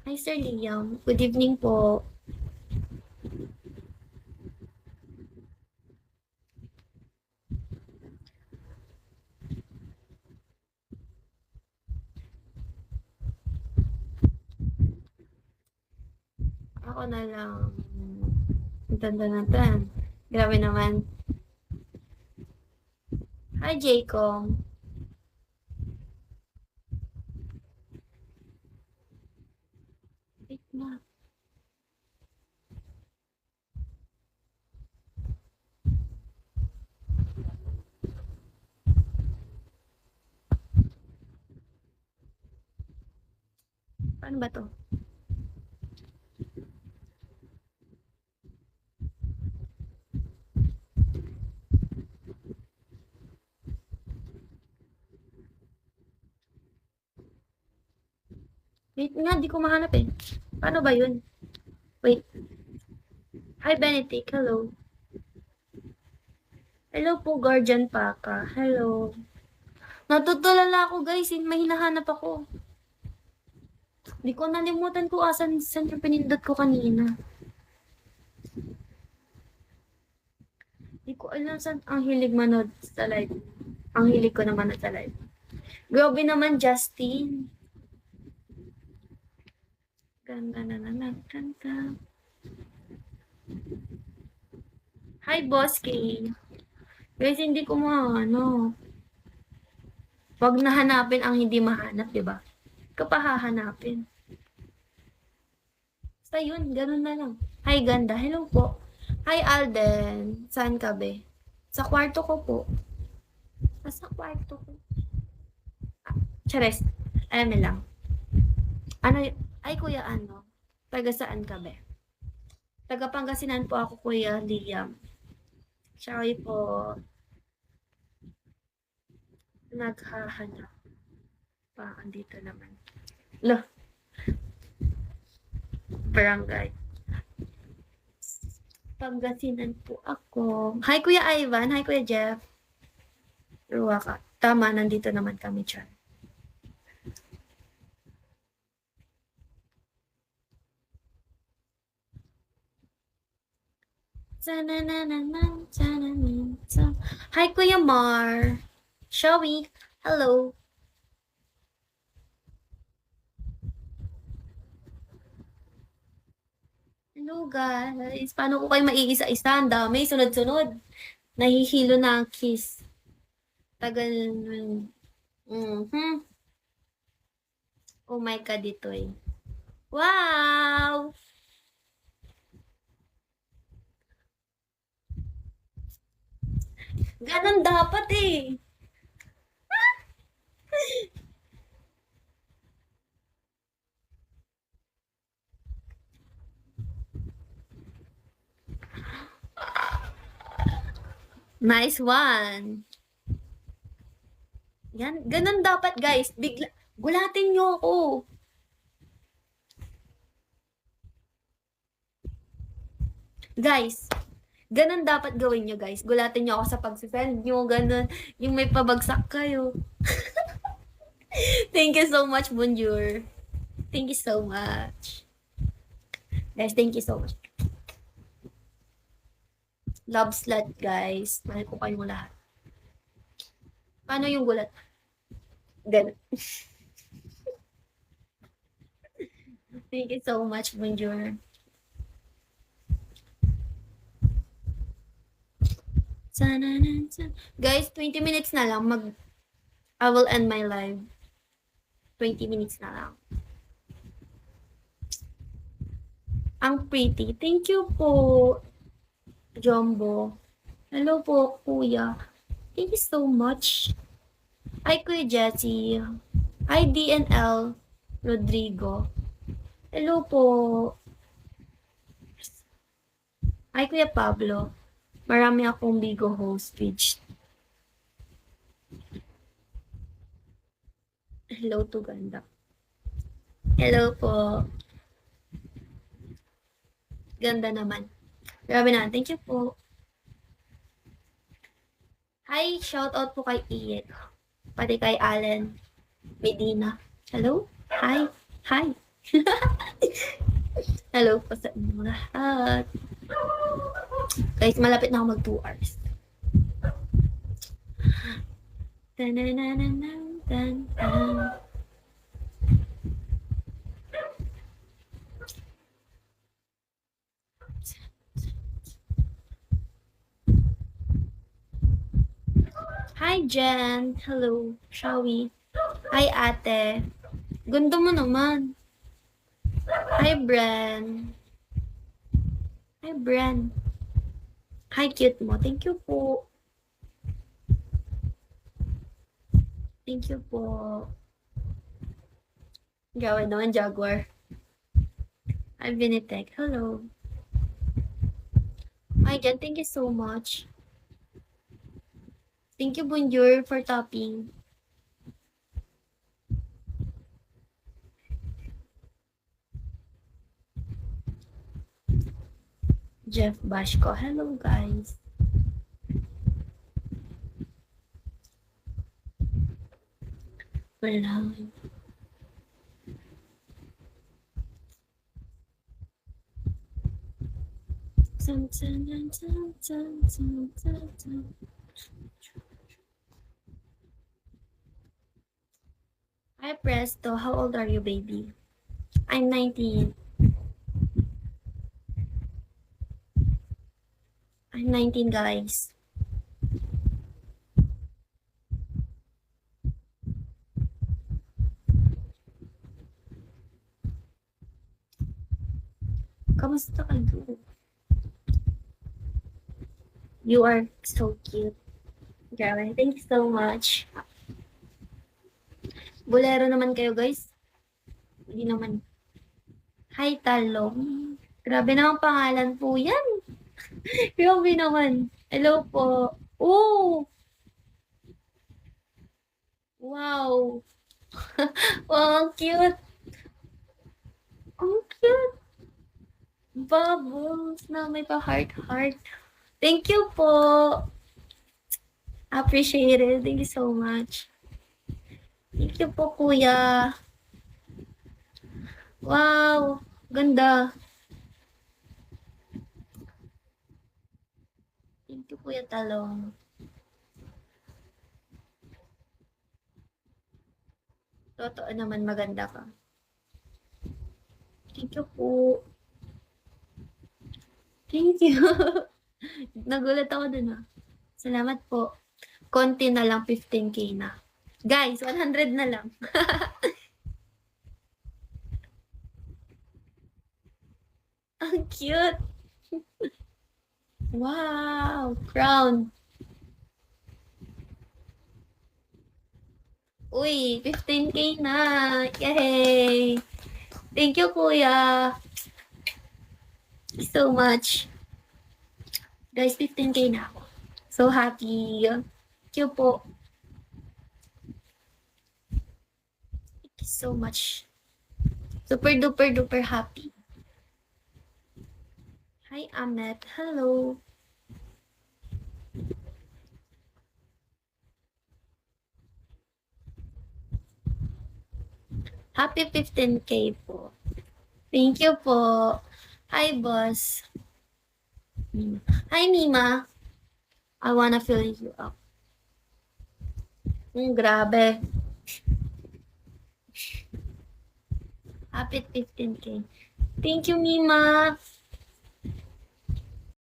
Hi, Sir Liam. Good evening po. Ako na lang. Ang tanda na tan. Grabe naman. Hi, Jaycom. Wait na. Paano ba to? Wait nga, di ko mahanap eh. Paano ba yun? Wait. Hi, Benedict. Hello. Hello po, Guardian Paka. Hello. Natutulala ako, guys. May hinahanap ako. Di ko nalimutan ko saan yung pinindot ko kanina. Di ko alam saan ang hilig manood sa live. Ang hilig ko naman sa live. Grabe naman, Justin. Ganda na naman. Ganda. Hi, Boss K. Guys, hindi ko ano. Wag nahanapin ang hindi mahanap, di ba? Kapahahanapin. Basta yun, ganun na lang. Hi, ganda. Hello po. Hi, Alden. Saan ka be? Sa kwarto ko po. Sa kwarto ko. Chares. Alam mo lang. Ano, ay kuya ano? Taga saan ka be? Taga Pangasinan po ako, Kuya Liam. Sorry po. Naghahanap pa. Andito naman. Loh. Barangay. Pangasinan po ako. Hi, Kuya Ivan. Hi, Kuya Jeff. Ruwa ka. Tama, nandito naman kami dyan. Hi, Kuya Mar. Shawi. Hello. Hello, guys. Paano ko kayo maiisa-isa? Ang dami. Sunod-sunod. Nahihilo na ang kiss. Tagal. Mm-hmm. Oh my God, dito eh. Wow! Ganon dapat eh. Nice one. Yan, ganun dapat guys. Bigla, gulatin nyo ako. Guys, ganun dapat gawin nyo guys. Gulatin nyo ako sa pag-send nyo, ganun. Yung may pabagsak kayo. Thank you so much, Bonjour. Thank you so much. Guys, thank you so much. Love slut, guys. Mahal ko kayong lahat. Paano yung gulat? Ganun. Thank you so much, Bonjour. Guys, 20 minutes na lang. I will end my live. 20 minutes na lang. Ang pretty. Thank you po, Jumbo. Hello po, Kuya. Thank you so much. Hi, Kuya Jessie. Hi, DNL Rodrigo. Hello po. Hi, Kuya Pablo. Marami akong Bigo host page. Hello to ganda. Hello po. Ganda naman. Grabe na. Thank you po. Hi, shout out po kay Ian. Pati kay Allen Medina. Hello? Hi. Hi. Hello po sa inyong lahat. Guys, malapit na ako mag 2 hours. Tan-nan-nan-nan-tan-tan. Hi, Jen. Hello. Shall we? Hi, ate. Ganda mo naman. Hi, Bren. Hi, Bren. Hi, cute mo. Thank you po. Thank you po. Gawin naman, Jaguar. Hi, Vinitek. Hello. Hi, Jen. Thank you so much. Thank you, Bonjour, for topping. Jeff Bashko. Hello, guys. Wala. Hi, Presto. How old are you, baby? I'm 19. I'm 19, guys. Kamusta kayo? You are so cute. Grabe. Thank you so much. Bolero naman kayo, guys. Hindi naman. Hi, Talong. Grabe naman pangalan po yan. Grabe naman. Hello po. Oh! Wow. Wow, ang cute. Ang cute. Bubbles na may pa-heart-heart. Thank you po. Appreciate it. Thank you so much. Thank you po, kuya. Wow. Ganda. Thank you, Kuya Talong. Totoo naman, maganda ka. Thank you po. Thank you. Nagulat ako dun ah. Salamat po. Konti na lang, 15K na. Guys, 100 na lang. Ang cute. Wow, crown. Uy, 15K na. Yay! Thank you, kuya. Thank you so much. Guys, 15K na ako. So happy. Thank you po. Thank you so much. Super duper duper happy. Hi, Amet. Hello. Happy 15K po. Thank you po. Hi, boss. Hi, Mima. I wanna fill you up. Grabe. Happy 15K. Thank you, Mima.